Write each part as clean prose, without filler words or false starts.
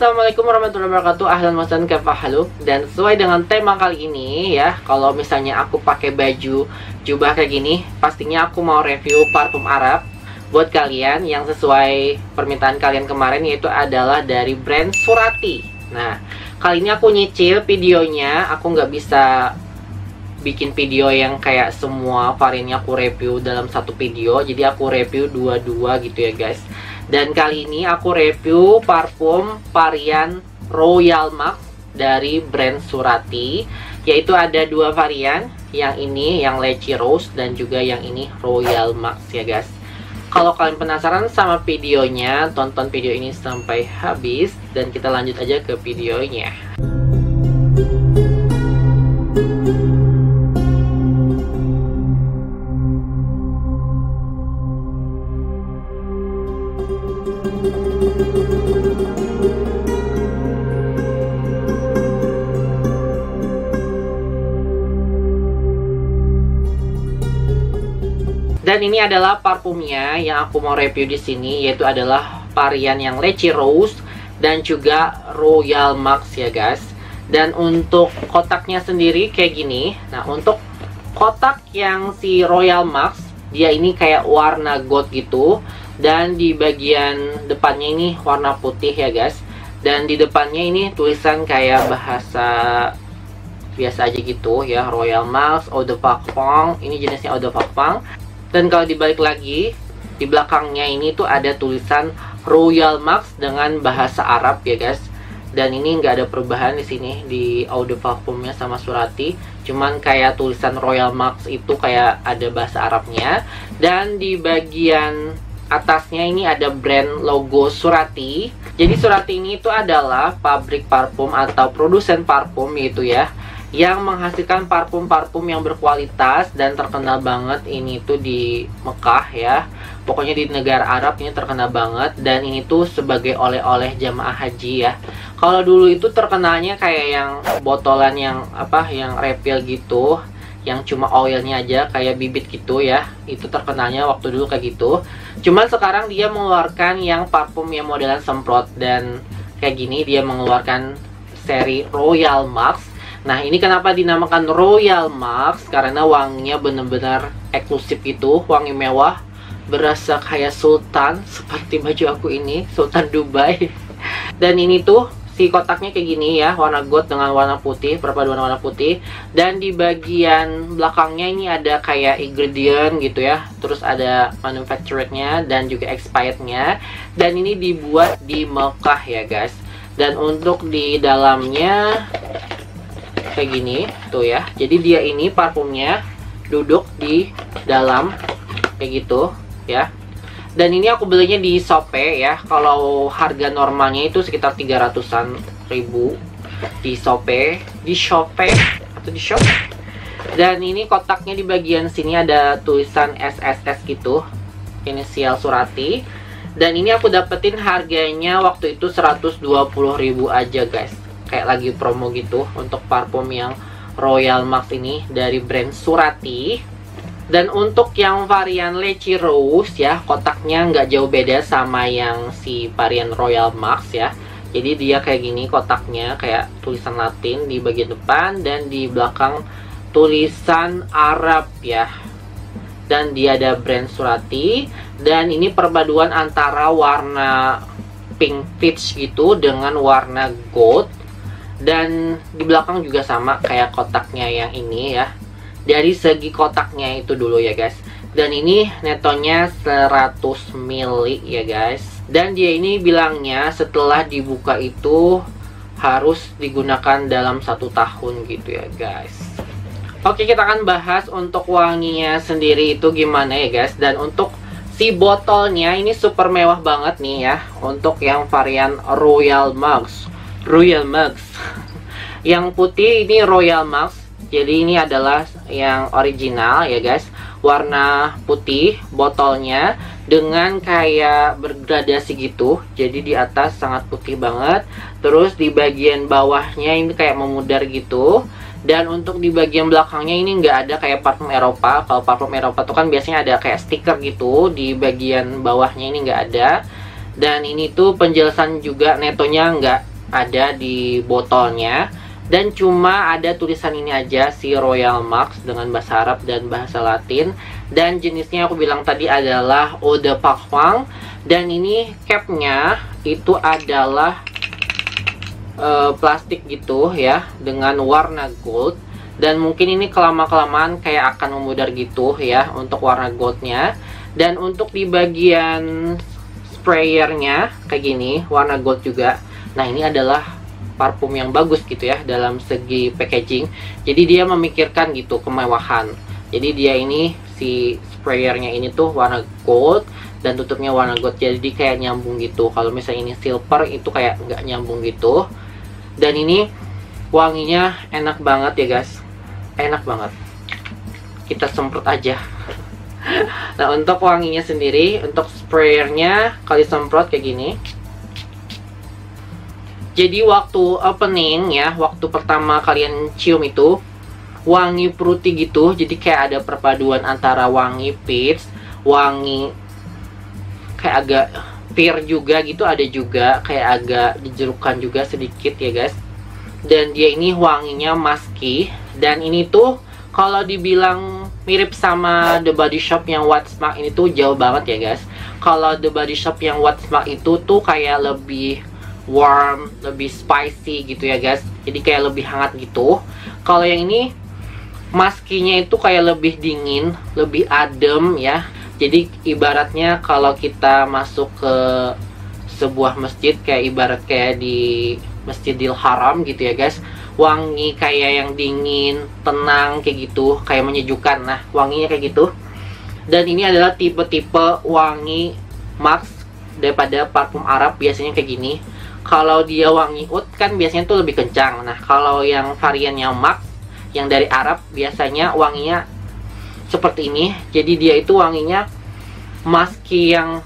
Assalamualaikum warahmatullahi wabarakatuh. Ahlan wa sahlan, kaifa halu. Dan sesuai dengan tema kali ini ya, kalau misalnya aku pakai baju jubah kayak gini, pastinya aku mau review parfum Arab buat kalian yang sesuai permintaan kalian kemarin, yaitu adalah dari brand Surati. Nah, kali ini aku nyicil videonya. Aku nggak bisa bikin video yang kayak semua variannya aku review dalam satu video, jadi aku review dua-dua gitu ya guys. Dan kali ini aku review parfum varian Royal Max dari brand Surati, yaitu ada dua varian, yang ini yang Lychee Rose dan juga yang ini Royal Max ya guys. Kalau kalian penasaran sama videonya, tonton video ini sampai habis dan kita lanjut aja ke videonya. Dan ini adalah parfumnya yang aku mau review di sini, yaitu adalah varian yang Lychee Rose dan juga Royal Max ya guys. Dan untuk kotaknya sendiri kayak gini. Nah, untuk kotak yang si Royal Max, dia ini kayak warna gold gitu, dan di bagian depannya ini warna putih ya guys. Dan di depannya ini tulisan kayak bahasa biasa aja gitu ya, Royal Max Eau de Parfum. Ini jenisnya Eau de Parfum. Dan kalau dibalik lagi, di belakangnya ini tuh ada tulisan Royal Max dengan bahasa Arab ya guys. Dan ini nggak ada perubahan di sini di Eau de Parfumnya sama Surati, cuman kayak tulisan Royal Max itu kayak ada bahasa Arabnya. Dan di bagian atasnya ini ada brand logo Surati. Jadi Surati ini itu adalah pabrik parfum atau produsen parfum gitu ya, yang menghasilkan parfum-parfum yang berkualitas dan terkenal banget. Ini tuh di Mekah ya, pokoknya di negara Arab ini terkenal banget. Dan ini tuh sebagai oleh-oleh jamaah haji ya. Kalau dulu itu terkenalnya kayak yang botolan yang apa, yang refill gitu, yang cuma oilnya aja kayak bibit gitu ya. Itu terkenalnya waktu dulu kayak gitu. Cuman sekarang dia mengeluarkan yang parfum yang modelan semprot, dan kayak gini dia mengeluarkan seri Royal Max. Nah, ini kenapa dinamakan Royal Max? Karena wanginya bener-bener eksklusif gitu, wangi mewah, berasa kayak sultan, seperti baju aku ini, Sultan Dubai. Dan ini tuh si kotaknya kayak gini ya, warna gold dengan warna putih, perpaduan warna putih. Dan di bagian belakangnya ini ada kayak ingredient gitu ya, terus ada manufactured-nya dan juga expired-nya. Dan ini dibuat di Mekah ya guys. Dan untuk di dalamnya kayak gini tuh ya, jadi dia ini parfumnya duduk di dalam kayak gitu ya. Dan ini aku belinya di Shopee ya. Kalau harga normalnya itu sekitar 300-an ribu di Shopee, atau di shop. Dan ini kotaknya di bagian sini ada tulisan SSS gitu, inisial Surati. Dan ini aku dapetin harganya waktu itu 120.000 aja guys, kayak lagi promo gitu untuk parfum yang Royal Max ini dari brand Surati. Dan untuk yang varian Lychee Rose ya, kotaknya nggak jauh beda sama yang si varian Royal Max ya. Jadi dia kayak gini kotaknya, kayak tulisan Latin di bagian depan dan di belakang tulisan Arab ya. Dan dia ada brand Surati, dan ini perpaduan antara warna pink peach gitu dengan warna gold. Dan di belakang juga sama kayak kotaknya yang ini ya, dari segi kotaknya itu dulu ya guys. Dan ini netonya 100 ml ya guys. Dan dia ini bilangnya setelah dibuka itu harus digunakan dalam 1 tahun gitu ya guys. Oke, kita akan bahas untuk wanginya sendiri itu gimana ya guys. Dan untuk si botolnya ini super mewah banget nih ya, untuk yang varian Royal Max. Yang putih ini Royal Max. Jadi ini adalah yang original ya guys, warna putih botolnya dengan kayak bergradasi gitu. Jadi di atas sangat putih banget, terus di bagian bawahnya ini kayak memudar gitu. Dan untuk di bagian belakangnya ini nggak ada kayak parfum Eropa. Kalau parfum Eropa tuh kan biasanya ada kayak stiker gitu, di bagian bawahnya ini nggak ada. Dan ini tuh penjelasan juga netonya nggak ada di botolnya. Dan cuma ada tulisan ini aja, si Royal Max, dengan bahasa Arab dan bahasa Latin. Dan jenisnya aku bilang tadi adalah Eau de Parfum. Dan ini capnya itu adalah plastik gitu ya, dengan warna gold. Dan mungkin ini kelama-kelamaan kayak akan memudar gitu ya untuk warna goldnya. Dan untuk di bagian sprayernya kayak gini, warna gold juga. Nah, ini adalah parfum yang bagus gitu ya dalam segi packaging. Jadi dia memikirkan gitu kemewahan. Jadi dia ini si sprayernya ini tuh warna gold dan tutupnya warna gold. Jadi kayak nyambung gitu. Kalau misalnya ini silver itu kayak nggak nyambung gitu. Dan ini wanginya enak banget ya guys. Enak banget. Kita semprot aja. Nah, untuk wanginya sendiri, untuk sprayernya kali semprot kayak gini. Jadi waktu opening ya, waktu pertama kalian cium itu wangi fruity gitu. Jadi kayak ada perpaduan antara wangi peach, wangi kayak agak pear juga gitu, ada juga kayak agak jerukan juga sedikit ya guys. Dan dia ini wanginya musky. Dan ini tuh kalau dibilang mirip sama The Body Shop yang What's Mark ini tuh jauh banget ya guys. Kalau The Body Shop yang What's Mark itu tuh kayak lebih warm, lebih spicy gitu ya guys. Jadi kayak lebih hangat gitu. Kalau yang ini maskinya itu kayak lebih dingin, lebih adem ya. Jadi ibaratnya kalau kita masuk ke sebuah masjid, kayak ibarat kayak di Masjidil Haram gitu ya guys. Wangi kayak yang dingin, tenang kayak gitu, kayak menyejukkan. Nah, wanginya kayak gitu. Dan ini adalah tipe-tipe wangi Max daripada parfum Arab biasanya kayak gini. Kalau dia wangi oud kan biasanya tuh lebih kencang. Nah, kalau yang varian yang Max yang dari Arab biasanya wanginya seperti ini. Jadi dia itu wanginya musky yang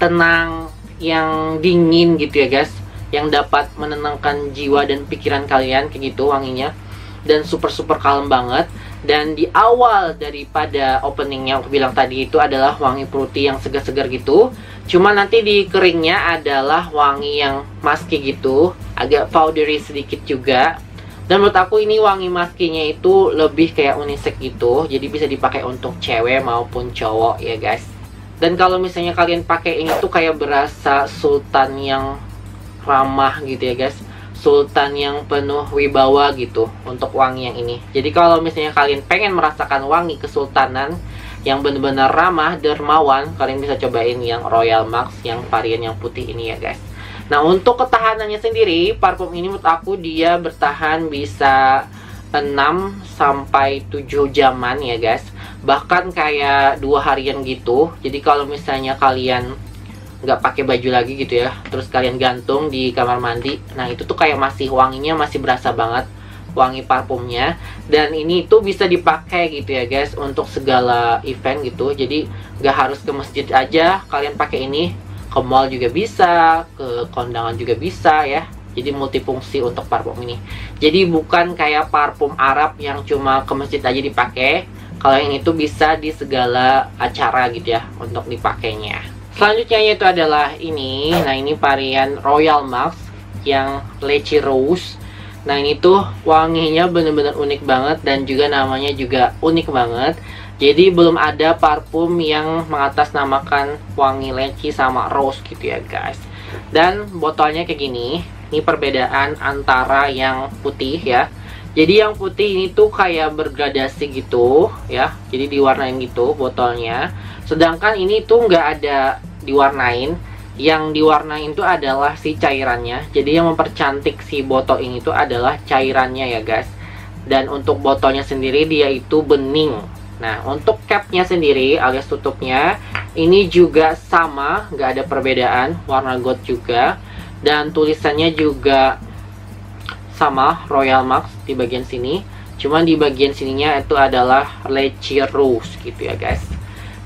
tenang, yang dingin gitu ya guys, yang dapat menenangkan jiwa dan pikiran kalian kayak gitu wanginya. Dan super kalem banget. Dan di awal daripada openingnya aku bilang tadi itu adalah wangi fruity yang segar-segar gitu. Cuma nanti di keringnya adalah wangi yang musky gitu, agak powdery sedikit juga. Dan menurut aku ini wangi musky-nya itu lebih kayak unisex gitu. Jadi bisa dipakai untuk cewek maupun cowok ya guys. Dan kalau misalnya kalian pakai ini tuh kayak berasa sultan yang ramah gitu ya guys. Sultan yang penuh wibawa gitu untuk wangi yang ini. Jadi kalau misalnya kalian pengen merasakan wangi kesultanan yang benar-benar ramah, dermawan, kalian bisa cobain yang Royal Max yang varian yang putih ini ya guys. Nah, untuk ketahanannya sendiri, parfum ini menurut aku dia bertahan bisa 6-7 jaman ya guys. Bahkan kayak 2 harian gitu. Jadi kalau misalnya kalian nggak pakai baju lagi gitu ya, terus kalian gantung di kamar mandi, nah itu tuh kayak masih wanginya masih berasa banget wangi parfumnya. Dan ini tuh bisa dipakai gitu ya guys untuk segala event gitu. Jadi nggak harus ke masjid aja kalian pakai ini, ke mall juga bisa, ke kondangan juga bisa ya. Jadi multifungsi untuk parfum ini. Jadi bukan kayak parfum Arab yang cuma ke masjid aja dipakai. Kalau yang itu bisa di segala acara gitu ya untuk dipakainya. Selanjutnya yaitu adalah ini. Nah, ini varian Royal Max yang Lychee Rose. Nah, ini tuh wanginya bener-bener unik banget dan juga namanya juga unik banget. Jadi belum ada parfum yang mengatasnamakan wangi lychee sama rose gitu ya guys. Dan botolnya kayak gini. Ini perbedaan antara yang putih ya. Jadi yang putih ini tuh kayak bergradasi gitu ya. Jadi diwarnain gitu botolnya. Sedangkan ini tuh nggak ada diwarnain. Yang diwarnain itu adalah si cairannya. Jadi yang mempercantik si botol ini tuh adalah cairannya ya guys. Dan untuk botolnya sendiri dia itu bening. Nah, untuk capnya sendiri alias tutupnya ini juga sama, nggak ada perbedaan, warna gold juga. Dan tulisannya juga sama, Royal Max di bagian sini. Cuman di bagian sininya itu adalah Lychee Rose gitu ya guys.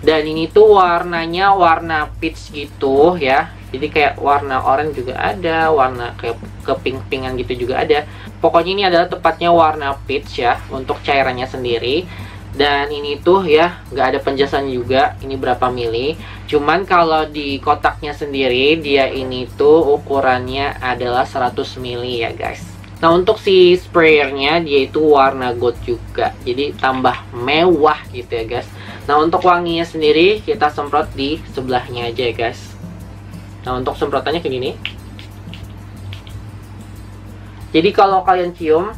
Dan ini tuh warnanya warna peach gitu ya. Jadi kayak warna orange juga ada, warna kayak kepink-pinkan gitu juga ada. Pokoknya ini adalah tepatnya warna peach ya untuk cairannya sendiri. Dan ini tuh ya nggak ada penjelasan juga ini berapa mili. Cuman kalau di kotaknya sendiri dia ini tuh ukurannya adalah 100 mili ya guys. Nah untuk si sprayernya dia itu warna gold juga, jadi tambah mewah gitu ya guys. Nah untuk wanginya sendiri kita semprot di sebelahnya aja ya guys. Nah untuk semprotannya kayak gini. Jadi kalau kalian cium,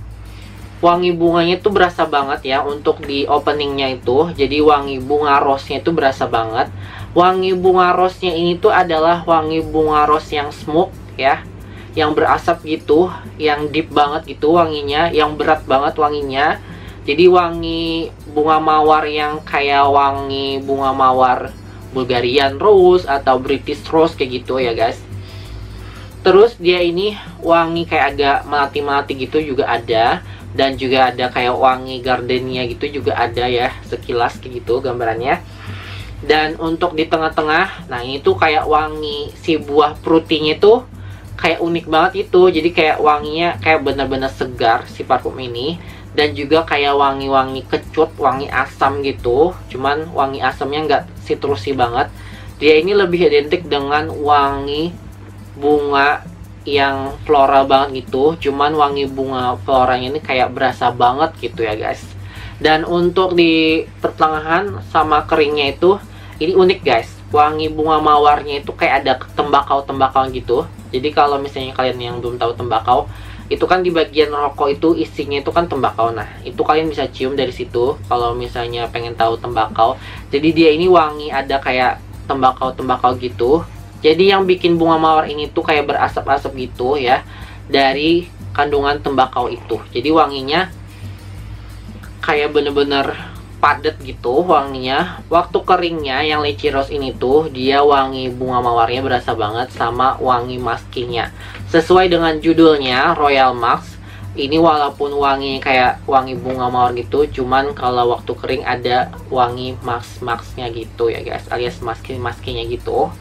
wangi bunganya itu berasa banget ya untuk di openingnya itu. Jadi wangi bunga rose-nya itu berasa banget. Wangi bunga rose-nya ini tuh adalah wangi bunga rose yang smoke ya, yang berasap gitu, yang deep banget gitu wanginya, yang berat banget wanginya. Jadi wangi bunga mawar yang kayak wangi bunga mawar Bulgarian rose atau British rose kayak gitu ya guys. Terus dia ini wangi kayak agak melati-melati gitu juga ada. Dan juga ada kayak wangi gardenia gitu juga ada ya, sekilas kayak gitu gambarannya. Dan untuk di tengah-tengah, nah ini tuh kayak wangi si buah frutinya tuh kayak unik banget itu. Jadi kayak wanginya kayak bener-bener segar si parfum ini. Dan juga kayak wangi-wangi kecut, wangi asam gitu. Cuman wangi asamnya nggak sitrusi banget. Dia ini lebih identik dengan wangi bunga yang floral banget gitu. Cuman wangi bunga floranya ini kayak berasa banget gitu ya guys. Dan untuk di pertengahan sama keringnya itu ini unik guys. Wangi bunga mawarnya itu kayak ada tembakau-tembakau gitu. Jadi kalau misalnya kalian yang belum tahu tembakau, itu kan di bagian rokok itu isinya itu kan tembakau. Nah itu kalian bisa cium dari situ kalau misalnya pengen tahu tembakau. Jadi dia ini wangi ada kayak tembakau-tembakau gitu. Jadi yang bikin bunga mawar ini tuh kayak berasap-asap gitu ya, dari kandungan tembakau itu. Jadi wanginya kayak bener-bener padat gitu wanginya. Waktu keringnya yang Lychee Rose ini tuh dia wangi bunga mawarnya berasa banget sama wangi maskinya. Sesuai dengan judulnya Royal Mask, ini walaupun wangi kayak wangi bunga mawar gitu, cuman kalau waktu kering ada wangi mask-masknya gitu ya guys, alias maski-maskinya gitu.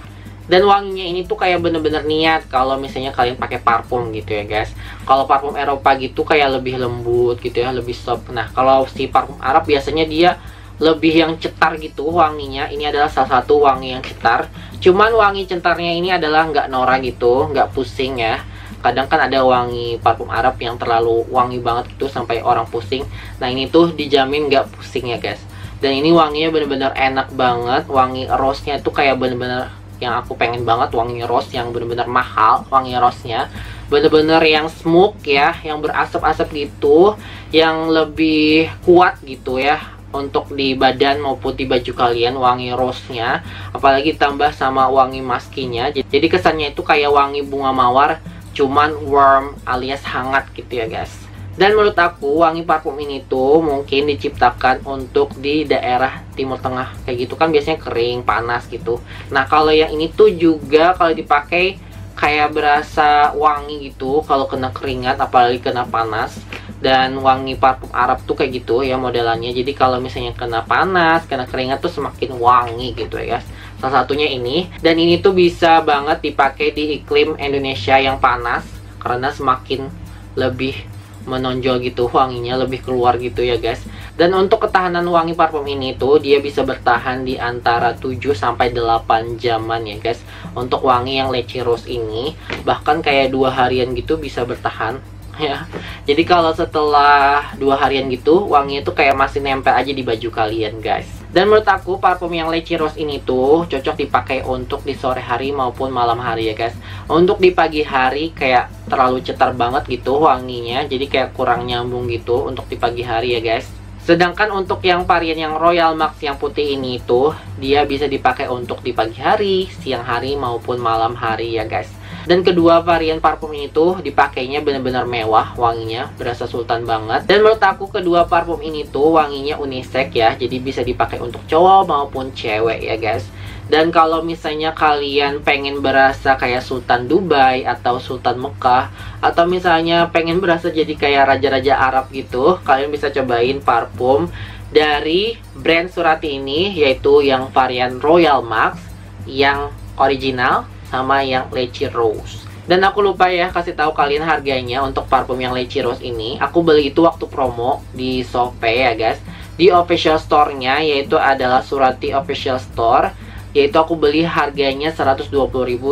Dan wanginya ini tuh kayak bener-bener niat kalau misalnya kalian pakai parfum gitu ya guys. Kalau parfum Eropa gitu kayak lebih lembut gitu ya, lebih soft. Nah kalau si parfum Arab biasanya dia lebih yang cetar gitu wanginya. Ini adalah salah satu wangi yang cetar. Cuman wangi cetarnya ini adalah nggak norak gitu, nggak pusing ya. Kadang kan ada wangi parfum Arab yang terlalu wangi banget gitu sampai orang pusing. Nah ini tuh dijamin nggak pusing ya guys. Dan ini wanginya bener-bener enak banget. Wangi rose-nya tuh kayak bener-bener yang aku pengen banget, wangi rose yang bener-bener mahal. Wangi rose-nya bener-bener yang smoke ya, yang berasap-asap gitu, yang lebih kuat gitu ya untuk di badan maupun di baju kalian. Wangi rose-nya apalagi tambah sama wangi maskinya, jadi kesannya itu kayak wangi bunga mawar cuman warm alias hangat gitu ya guys. Dan menurut aku wangi parfum ini tuh mungkin diciptakan untuk di daerah Timur Tengah kayak gitu kan, biasanya kering, panas gitu. Nah kalau yang ini tuh juga kalau dipakai kayak berasa wangi gitu kalau kena keringat apalagi kena panas. Dan wangi parfum Arab tuh kayak gitu ya modelannya. Jadi kalau misalnya kena panas, kena keringat tuh semakin wangi gitu ya guys. Salah satunya ini. Dan ini tuh bisa banget dipakai di iklim Indonesia yang panas, karena semakin lebih menonjol gitu wanginya, lebih keluar gitu ya guys. Dan untuk ketahanan wangi parfum ini tuh dia bisa bertahan di antara 7 sampai 8 jaman ya guys. Untuk wangi yang Lychee Rose ini bahkan kayak 2 harian gitu bisa bertahan ya. Jadi kalau setelah 2 harian gitu wanginya tuh kayak masih nempel aja di baju kalian guys. Dan menurut aku parfum yang Lychee Rose ini tuh cocok dipakai untuk di sore hari maupun malam hari ya guys. Untuk di pagi hari kayak terlalu cetar banget gitu wanginya, jadi kayak kurang nyambung gitu untuk di pagi hari ya guys. Sedangkan untuk yang varian yang Royal Max yang putih ini tuh dia bisa dipakai untuk di pagi hari, siang hari maupun malam hari ya guys. Dan kedua varian parfum ini tuh dipakainya benar-benar mewah wanginya, berasa sultan banget. Dan menurut aku kedua parfum ini tuh wanginya unisex ya, jadi bisa dipakai untuk cowok maupun cewek ya guys. Dan kalau misalnya kalian pengen berasa kayak Sultan Dubai atau Sultan Mekah, atau misalnya pengen berasa jadi kayak raja-raja Arab gitu, kalian bisa cobain parfum dari brand Surati ini, yaitu yang varian Royal Max, yang original, sama yang Lychee Rose. Dan aku lupa ya kasih tahu kalian harganya untuk parfum yang Lychee Rose ini. Aku beli itu waktu promo di Shopee ya guys. di official store-nya, yaitu adalah Surati Official Store. Yaitu aku beli harganya 120.000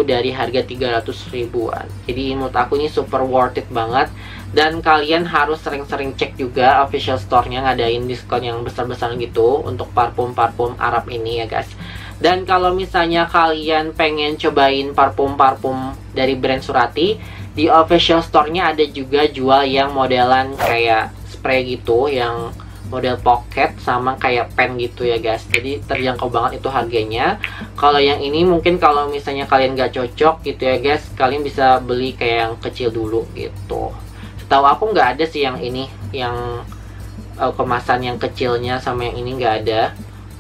dari harga 300 ribuan. Jadi menurut aku ini super worth it banget. Dan kalian harus sering-sering cek juga official store-nya ngadain diskon yang besar-besaran gitu untuk parfum-parfum Arab ini ya guys. Dan kalau misalnya kalian pengen cobain parfum-parfum dari brand Surati, di official store-nya ada juga jual yang modelan kayak spray gitu, yang model pocket sama kayak pen gitu ya guys. Jadi terjangkau banget itu harganya. Kalau yang ini mungkin kalau misalnya kalian gak cocok gitu ya guys, kalian bisa beli kayak yang kecil dulu gitu. Setahu aku nggak ada sih yang ini, yang kemasan yang kecilnya sama yang ini nggak ada.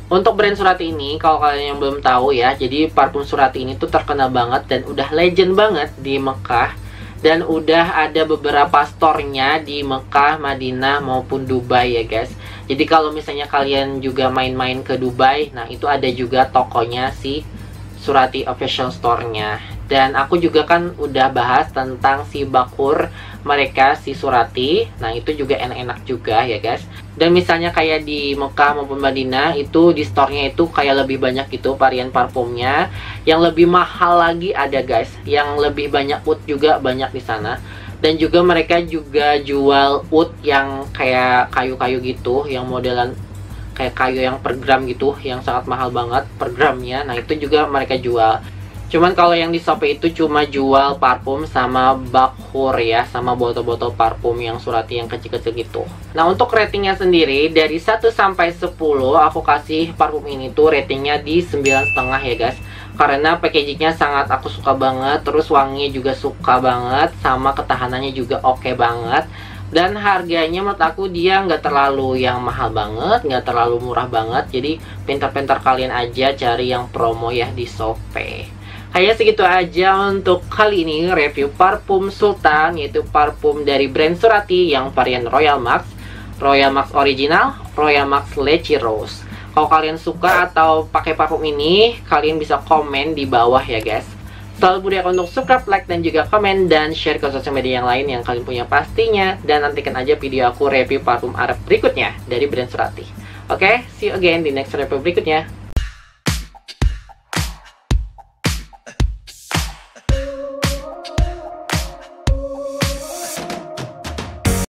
Untuk brand Surati ini, kalau kalian yang belum tahu ya, jadi parfum Surati ini tuh terkenal banget dan udah legend banget di Mekah. Dan udah ada beberapa store-nya di Mekah, Madinah, maupun Dubai ya guys. Jadi kalau misalnya kalian juga main-main ke Dubai, nah itu ada juga tokonya si Surati Official Store-nya. Dan aku juga kan udah bahas tentang si bakur mereka, si Surati. Nah itu juga enak-enak juga ya guys. Dan misalnya kayak di Mekah maupun Madinah, itu di store-nya itu kayak lebih banyak gitu varian parfumnya. Yang lebih mahal lagi ada guys, yang lebih banyak oud juga banyak di sana. Dan juga mereka juga jual oud yang kayak kayu-kayu gitu, yang modelan kayak kayu yang per gram gitu, yang sangat mahal banget per gramnya. Nah itu juga mereka jual. Cuman kalau yang di Shopee itu cuma jual parfum sama bakhur ya, sama botol-botol parfum yang Surati yang kecil-kecil gitu. Nah untuk ratingnya sendiri dari 1 sampai 10 aku kasih parfum ini tuh ratingnya di 9,5 ya guys. Karena packagingnya sangat aku suka banget, terus wanginya juga suka banget, sama ketahanannya juga oke banget. Dan harganya menurut aku dia nggak terlalu yang mahal banget, nggak terlalu murah banget. Jadi pintar-pintar kalian aja cari yang promo ya di Shopee. Kayaknya segitu aja untuk kali ini review parfum Sultan, yaitu parfum dari brand Surati yang varian Royal Max Original, Royal Max Lychee Rose. Kalau kalian suka atau pakai parfum ini, kalian bisa komen di bawah ya guys. Selalu berdiakan untuk subscribe, like, dan juga komen, dan share ke sosial media yang lain yang kalian punya pastinya. Dan nantikan aja video aku review parfum Arab berikutnya dari brand Surati. Oke, see you again di next review berikutnya.